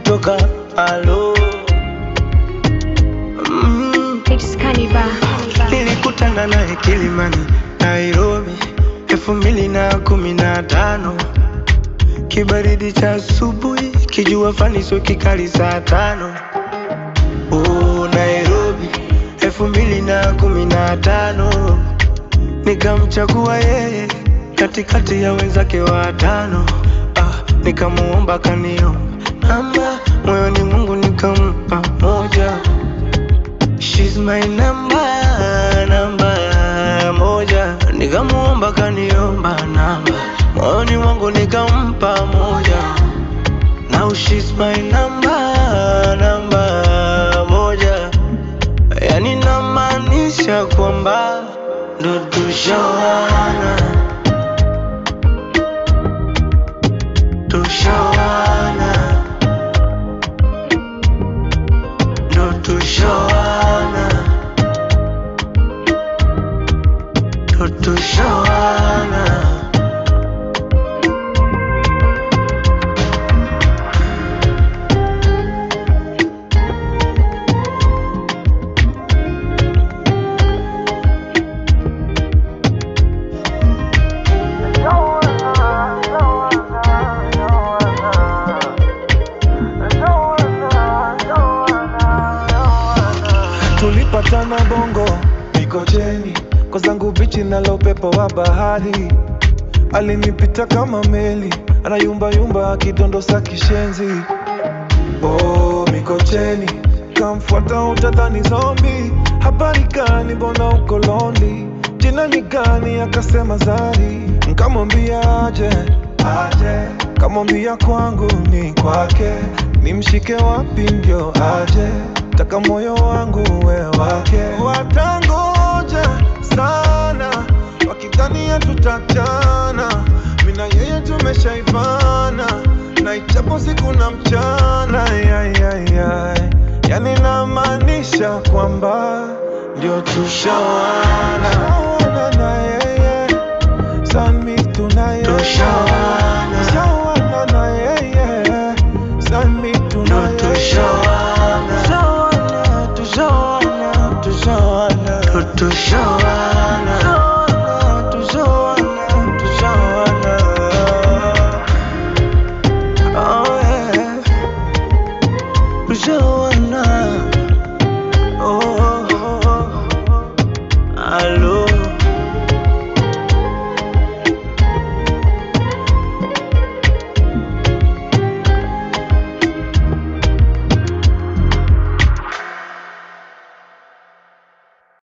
kutoka alo. It's Kaniba. Nilikutana naye Kilimani, Nairobi 2015. Kibaridi cha asubuhi, kijua fani sio kikali saa 5. Nairobi 2015. Nikamchagua yeye katikati ya wenzake watano. Nikamuomba kaniomba namba, moyoni Mungu nikampa moja. She's my number moja. Nikamuomba kaniomba namba, moyoni mwangu nikampa moja. Now she's my number moja. Yani namaanisha kwamba ndo tushawana, tushawana, ndo tushawana, ndo tushawana. Tulipatana Bongo, Mikocheni, kwa zangu bichi nalo pepo wa bahari. Alinipita kama meli, anayumba yumba akidondosa kishenzi. Mikocheni, kamfuata utadhani zombie. Habari gani mbona uko lonely? Jina ni gani? Akasema Zari. Nkamwambia aje, kamwambia kwangu ni kwake. Nimshike wapi ndio aje? Taka moyo wangu we wake. Watangoja sana wakidhania tutachana, mina yeye tumeshaivana, na ichapo siku na mchana. Yani namaanisha kwamba ndio tushawana na yeye, San mi tunaye tushawana.